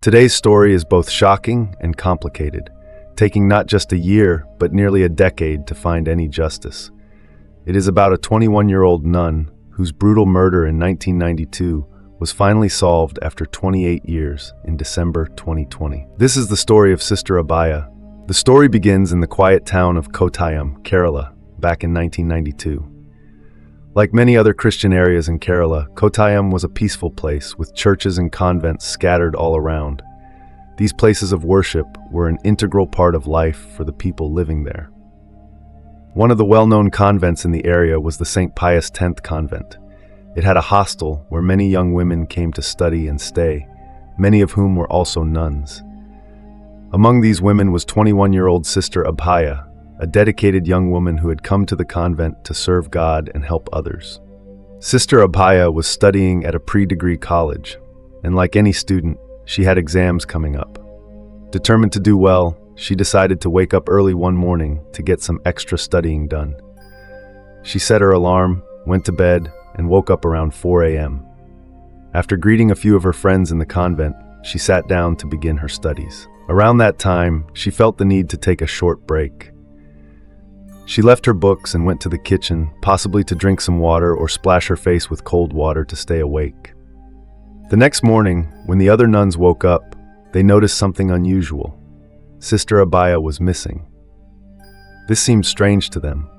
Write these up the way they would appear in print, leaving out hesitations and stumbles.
Today's story is both shocking and complicated, taking not just a year, but nearly a decade to find any justice. It is about a 21-year-old nun whose brutal murder in 1992 was finally solved after 28 years in December 2020. This is the story of Sister Abaya. The story begins in the quiet town of Kottayam, Kerala, back in 1992. Like many other Christian areas in Kerala, Kottayam was a peaceful place with churches and convents scattered all around. These places of worship were an integral part of life for the people living there. One of the well-known convents in the area was the St. Pius X convent. It had a hostel where many young women came to study and stay, many of whom were also nuns. Among these women was 21-year-old Sister Abhaya, a dedicated young woman who had come to the convent to serve God and help others. Sister Abhaya was studying at a pre-degree college, and like any student, she had exams coming up. Determined to do well, she decided to wake up early one morning to get some extra studying done. She set her alarm, went to bed, and woke up around 4 a.m. After greeting a few of her friends in the convent, she sat down to begin her studies. Around that time, she felt the need to take a short break. She left her books and went to the kitchen, possibly to drink some water or splash her face with cold water to stay awake. The next morning, when the other nuns woke up, they noticed something unusual. Sister Abaya was missing. This seemed strange to them.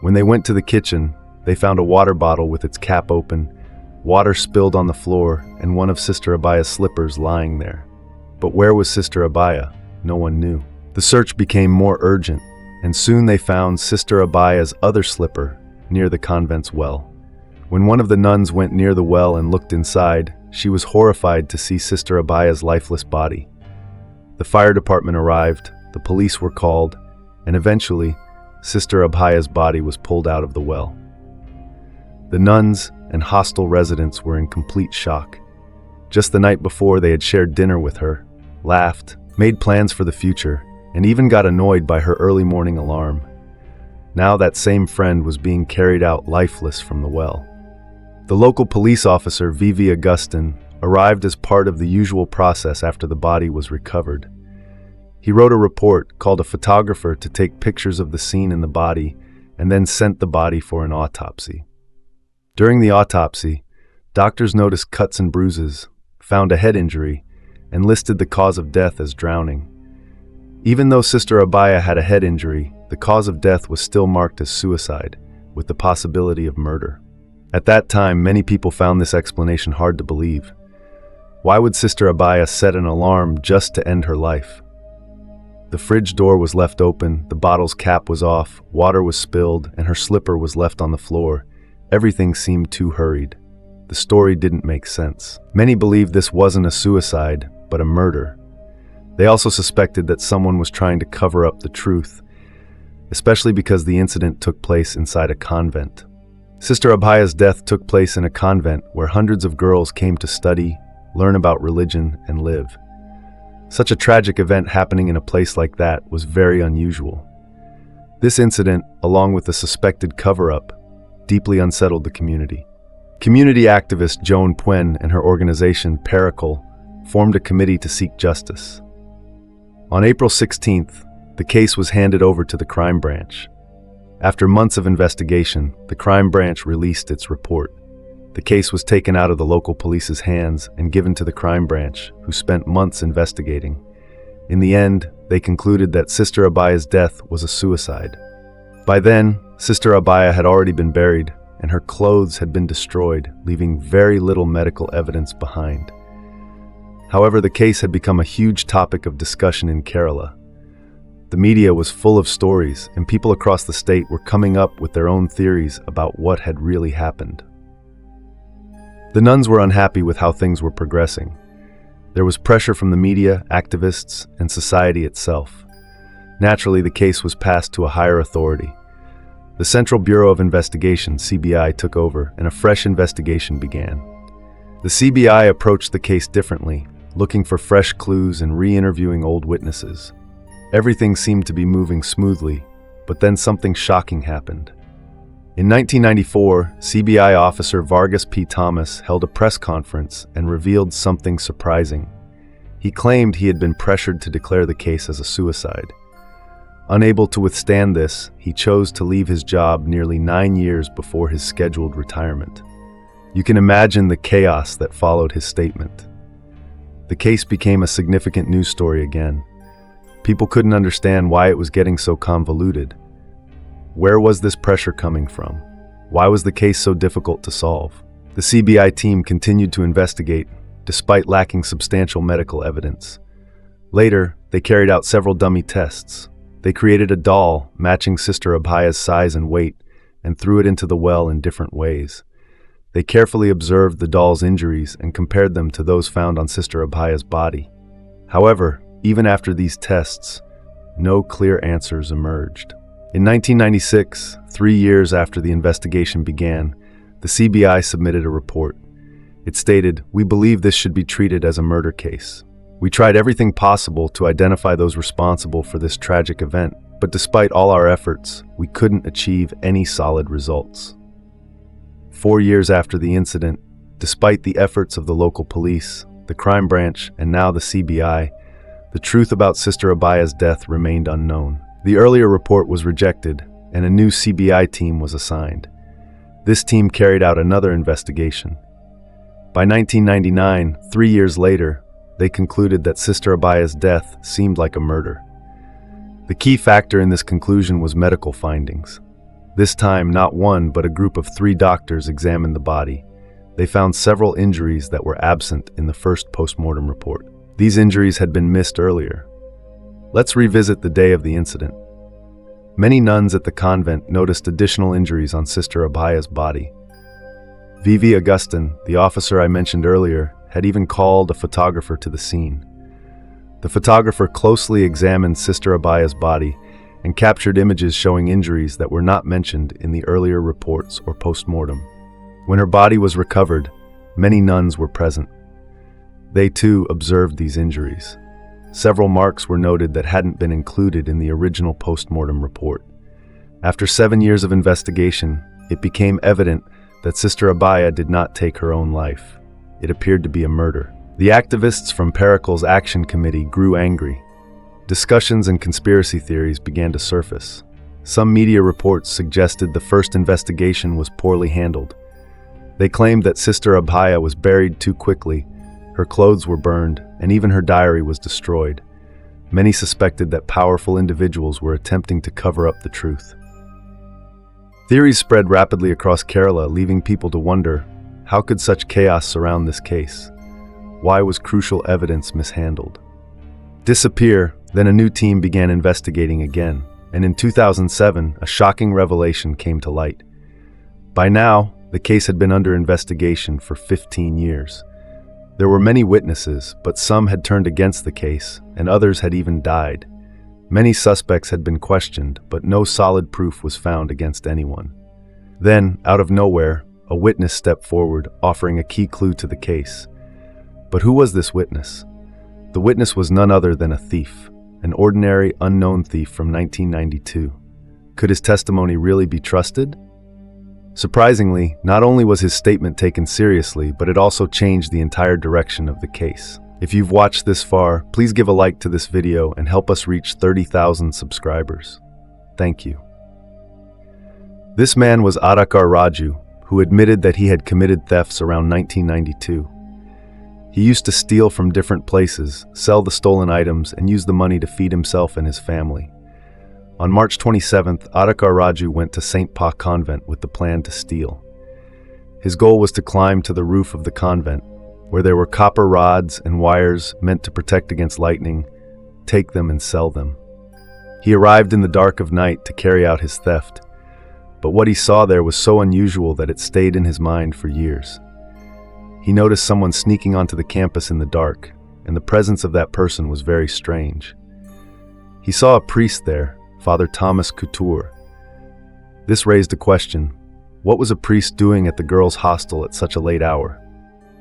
When they went to the kitchen, they found a water bottle with its cap open, water spilled on the floor, and one of Sister Abaya's slippers lying there. But where was Sister Abaya? No one knew. The search became more urgent, and soon they found Sister Abaya's other slipper near the convent's well. When one of the nuns went near the well and looked inside, she was horrified to see Sister Abaya's lifeless body. The fire department arrived, the police were called, and eventually, Sister Abhaya's body was pulled out of the well. The nuns and hostel residents were in complete shock. Just the night before, they had shared dinner with her, laughed, made plans for the future, and even got annoyed by her early morning alarm. Now that same friend was being carried out lifeless from the well. The local police officer, V.V. Augustin, arrived as part of the usual process after the body was recovered. He wrote a report, called a photographer to take pictures of the scene and the body, and then sent the body for an autopsy. During the autopsy, doctors noticed cuts and bruises, found a head injury, and listed the cause of death as drowning. Even though Sister Abaya had a head injury, the cause of death was still marked as suicide, with the possibility of murder. At that time, many people found this explanation hard to believe. Why would Sister Abaya set an alarm just to end her life? The fridge door was left open, the bottle's cap was off, water was spilled, and her slipper was left on the floor. Everything seemed too hurried. The story didn't make sense. Many believed this wasn't a suicide, but a murder. They also suspected that someone was trying to cover up the truth, especially because the incident took place inside a convent. Sister Abhaya's death took place in a convent where hundreds of girls came to study, learn about religion, and live. Such a tragic event happening in a place like that was very unusual. This incident, along with the suspected cover-up, deeply unsettled the community. Community activist Joan Puen and her organization, Pericle, formed a committee to seek justice. On April 16th, the case was handed over to the crime branch. After months of investigation, the crime branch released its report. The case was taken out of the local police's hands and given to the crime branch, who spent months investigating. In the end, they concluded that Sister Abaya's death was a suicide. By then, Sister Abaya had already been buried, and her clothes had been destroyed, leaving very little medical evidence behind. However, the case had become a huge topic of discussion in Kerala. The media was full of stories, and people across the state were coming up with their own theories about what had really happened. The nuns were unhappy with how things were progressing. There was pressure from the media, activists, and society itself. Naturally, the case was passed to a higher authority. The Central Bureau of Investigation, CBI, took over, and a fresh investigation began. The CBI approached the case differently, looking for fresh clues and re-interviewing old witnesses. Everything seemed to be moving smoothly, but then something shocking happened. In 1994, CBI officer Vargas P. Thomas held a press conference and revealed something surprising. He claimed he had been pressured to declare the case as a suicide. Unable to withstand this, he chose to leave his job nearly 9 years before his scheduled retirement. You can imagine the chaos that followed his statement. The case became a significant news story again. People couldn't understand why it was getting so convoluted. Where was this pressure coming from? Why was the case so difficult to solve? The CBI team continued to investigate, despite lacking substantial medical evidence. Later, they carried out several dummy tests. They created a doll matching Sister Abhaya's size and weight and threw it into the well in different ways. They carefully observed the doll's injuries and compared them to those found on Sister Abhaya's body. However, even after these tests, no clear answers emerged. In 1996, 3 years after the investigation began, the CBI submitted a report. It stated, "We believe this should be treated as a murder case. We tried everything possible to identify those responsible for this tragic event, but despite all our efforts, we couldn't achieve any solid results." 4 years after the incident, despite the efforts of the local police, the crime branch, and now the CBI, the truth about Sister Abaya's death remained unknown. The earlier report was rejected, and a new CBI team was assigned. This team carried out another investigation. By 1999, 3 years later, they concluded that Sister Abaya's death seemed like a murder. The key factor in this conclusion was medical findings. This time, not one, but a group of 3 doctors examined the body. They found several injuries that were absent in the first postmortem report. These injuries had been missed earlier. Let's revisit the day of the incident. Many nuns at the convent noticed additional injuries on Sister Abhaya's body. Vivi Augustin, the officer I mentioned earlier, had even called a photographer to the scene. The photographer closely examined Sister Abaya's body and captured images showing injuries that were not mentioned in the earlier reports or postmortem. When her body was recovered, many nuns were present. They too observed these injuries. Several marks were noted that hadn't been included in the original postmortem report. After 7 years of investigation, it became evident that Sister Abaya did not take her own life. It appeared to be a murder. The activists from Pericle's Action Committee grew angry. Discussions and conspiracy theories began to surface. Some media reports suggested the first investigation was poorly handled. They claimed that Sister Abhaya was buried too quickly, her clothes were burned, and even her diary was destroyed. Many suspected that powerful individuals were attempting to cover up the truth. Theories spread rapidly across Kerala, leaving people to wonder, how could such chaos surround this case? Why was crucial evidence mishandled? Disappear, then a new team began investigating again, and in 2007, a shocking revelation came to light. By now, the case had been under investigation for 15 years. There were many witnesses, but some had turned against the case, and others had even died. Many suspects had been questioned, but no solid proof was found against anyone. Then, out of nowhere, a witness stepped forward, offering a key clue to the case. But who was this witness? The witness was none other than a thief, an ordinary, unknown thief from 1992. Could his testimony really be trusted? Surprisingly, not only was his statement taken seriously, but it also changed the entire direction of the case. If you've watched this far, please give a like to this video and help us reach 30,000 subscribers. Thank you. This man was Adakar Raju, who admitted that he had committed thefts around 1992. He used to steal from different places, sell the stolen items, and use the money to feed himself and his family. On March 27th, Adakar Raju went to St. Pa convent with the plan to steal. His goal was to climb to the roof of the convent, where there were copper rods and wires meant to protect against lightning, take them and sell them. He arrived in the dark of night to carry out his theft, but what he saw there was so unusual that it stayed in his mind for years. He noticed someone sneaking onto the campus in the dark, and the presence of that person was very strange. He saw a priest there, Father Thomas Couture. This raised a question. What was a priest doing at the girls' hostel at such a late hour?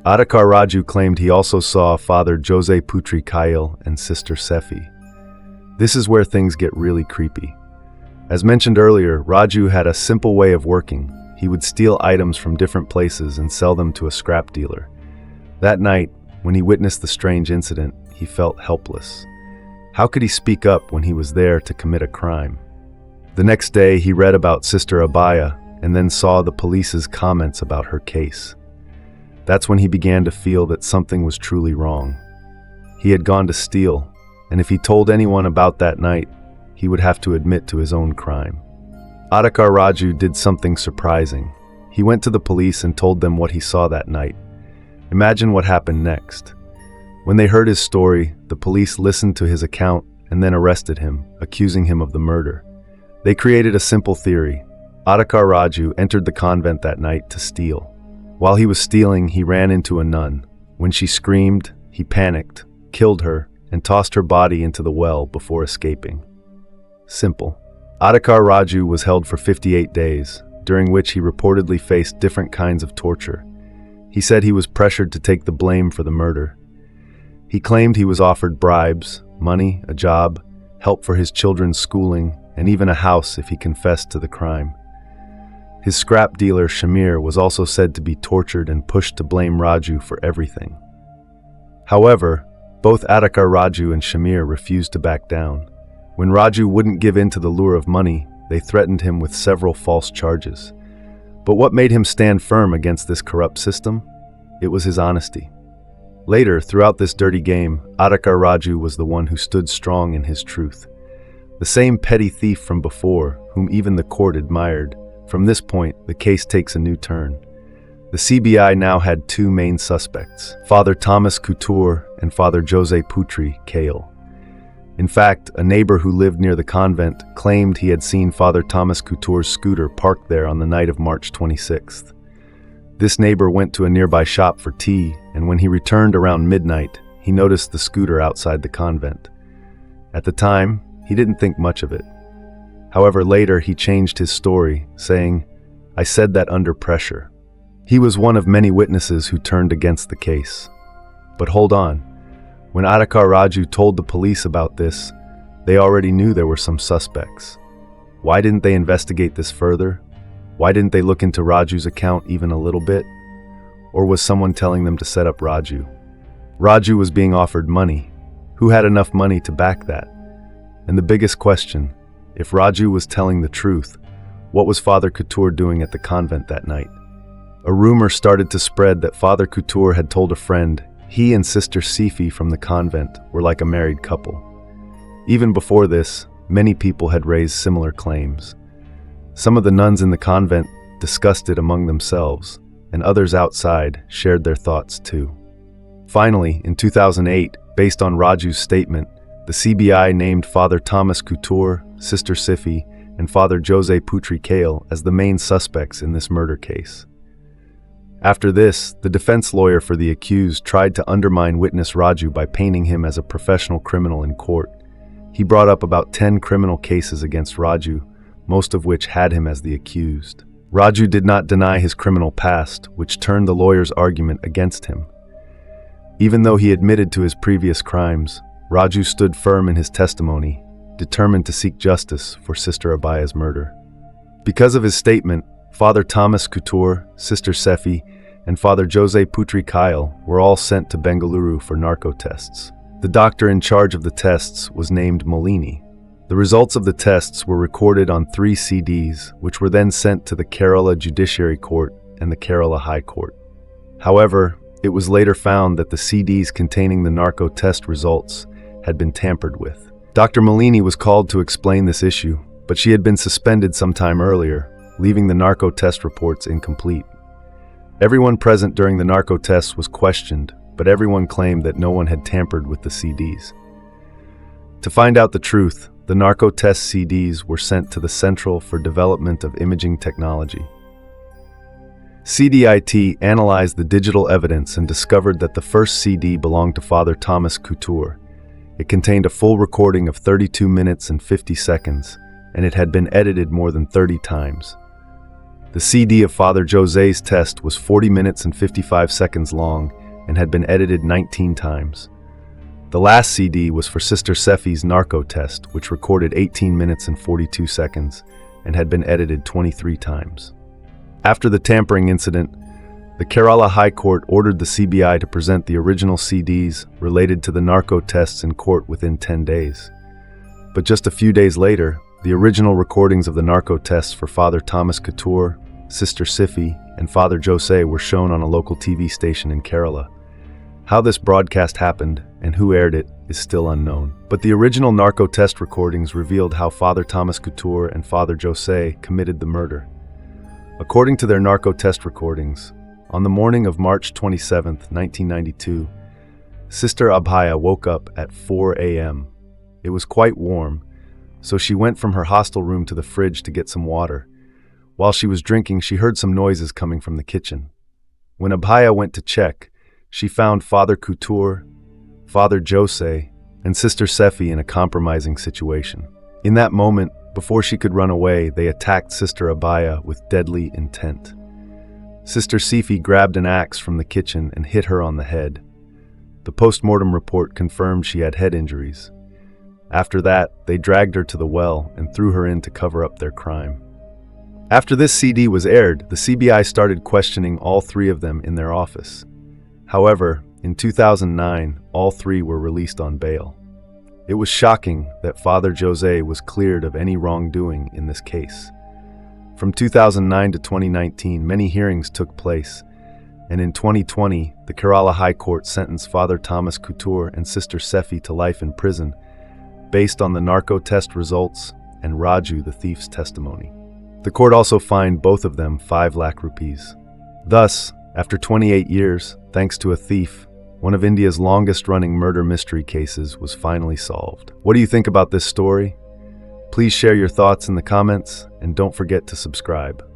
Adakar Raju claimed he also saw Father Jose Putri Kail and Sister Sefi. This is where things get really creepy. As mentioned earlier, Raju had a simple way of working. He would steal items from different places and sell them to a scrap dealer. That night, when he witnessed the strange incident, he felt helpless. How could he speak up when he was there to commit a crime? The next day, he read about Sister Abaya and then saw the police's comments about her case. That's when he began to feel that something was truly wrong. He had gone to steal, and if he told anyone about that night, he would have to admit to his own crime. Adhikar Raju did something surprising. He went to the police and told them what he saw that night. Imagine what happened next. When they heard his story, the police listened to his account and then arrested him, accusing him of the murder. They created a simple theory. Adhikar Raju entered the convent that night to steal. While he was stealing, he ran into a nun. When she screamed, he panicked, killed her, and tossed her body into the well before escaping. Simple. Adhikar Raju was held for 58 days, during which he reportedly faced different kinds of torture. He said he was pressured to take the blame for the murder. He claimed he was offered bribes, money, a job, help for his children's schooling, and even a house if he confessed to the crime. His scrap dealer, Shamir, was also said to be tortured and pushed to blame Raju for everything. However, both Adhikar Raju and Shamir refused to back down. When Raju wouldn't give in to the lure of money, they threatened him with several false charges. But what made him stand firm against this corrupt system? It was his honesty. Later, throughout this dirty game, Adhikar Raju was the one who stood strong in his truth. The same petty thief from before, whom even the court admired. From this point, the case takes a new turn. The CBI now had two main suspects, Father Thomas Couture and Father Jose Putri Kale. In fact, a neighbor who lived near the convent claimed he had seen Father Thomas Couture's scooter parked there on the night of March 26th. This neighbor went to a nearby shop for tea, and when he returned around midnight, he noticed the scooter outside the convent. At the time, he didn't think much of it. However, later he changed his story, saying, "I said that under pressure." He was one of many witnesses who turned against the case. But hold on. When Adhikar Raju told the police about this, they already knew there were some suspects. Why didn't they investigate this further? Why didn't they look into Raju's account even a little bit? Or was someone telling them to set up Raju? Raju was being offered money. Who had enough money to back that? And the biggest question, if Raju was telling the truth, what was Father Couture doing at the convent that night? A rumor started to spread that Father Couture had told a friend he and Sister Sifi from the convent were like a married couple. Even before this, many people had raised similar claims. Some of the nuns in the convent discussed it among themselves, and others outside shared their thoughts too. Finally, in 2008, based on Raju's statement, the CBI named Father Thomas Couture, Sister Sifi, and Father Jose Putri Kale as the main suspects in this murder case. After this, the defense lawyer for the accused tried to undermine witness Raju by painting him as a professional criminal in court. He brought up about 10 criminal cases against Raju, most of which had him as the accused. Raju did not deny his criminal past, which turned the lawyer's argument against him. Even though he admitted to his previous crimes, Raju stood firm in his testimony, determined to seek justice for Sister Abaya's murder. Because of his statement, Father Thomas Couture, Sister Sefi, and Father Jose Putri Kyle were all sent to Bengaluru for narco tests. The doctor in charge of the tests was named Malini. The results of the tests were recorded on 3 CDs, which were then sent to the Kerala Judiciary Court and the Kerala High Court. However, it was later found that the CDs containing the narco test results had been tampered with. Dr. Malini was called to explain this issue, but she had been suspended some time earlier, leaving the narco test reports incomplete. Everyone present during the narco tests was questioned, but everyone claimed that no one had tampered with the CDs. To find out the truth, the narco test CDs were sent to the Central for Development of Imaging Technology. CDIT analyzed the digital evidence and discovered that the first CD belonged to Father Thomas Couture. It contained a full recording of 32 minutes and 50 seconds, and it had been edited more than 30 times. The CD of Father Jose's test was 40 minutes and 55 seconds long and had been edited 19 times. The last CD was for Sister Sefi's narco test, which recorded 18 minutes and 42 seconds and had been edited 23 times. After the tampering incident, The Kerala High Court ordered the CBI to present the original CDs related to the narco tests in court within 10 days. But just a few days later, the original recordings of the narco tests for Father Thomas Couture, Sister Sifi, and Father Jose were shown on a local TV station in Kerala. How this broadcast happened and who aired it is still unknown. But the original narco test recordings revealed how Father Thomas Couture and Father Jose committed the murder. According to their narco test recordings, on the morning of March 27, 1992, Sister Abhaya woke up at 4 a.m. It was quite warm, so she went from her hostel room to the fridge to get some water. While she was drinking, she heard some noises coming from the kitchen. When Abhaya went to check, she found Father Couture, Father Jose, and Sister Sefi in a compromising situation. In that moment, before she could run away, they attacked Sister Abaya with deadly intent. Sister Sifi grabbed an axe from the kitchen and hit her on the head. The post-mortem report confirmed she had head injuries. After that, they dragged her to the well and threw her in to cover up their crime. After this CD was aired, the CBI started questioning all three of them in their office. However, in 2009, all three were released on bail. It was shocking that Father Jose was cleared of any wrongdoing in this case. From 2009 to 2019, many hearings took place, and in 2020, the Kerala High Court sentenced Father Thomas Couture and Sister Sefi to life in prison, based on the narco test results and Raju the thief's testimony. The court also fined both of them 5 lakh rupees. Thus, after 28 years, thanks to a thief, one of India's longest-running murder mystery cases was finally solved. What do you think about this story? Please share your thoughts in the comments, and don't forget to subscribe.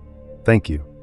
Thank you.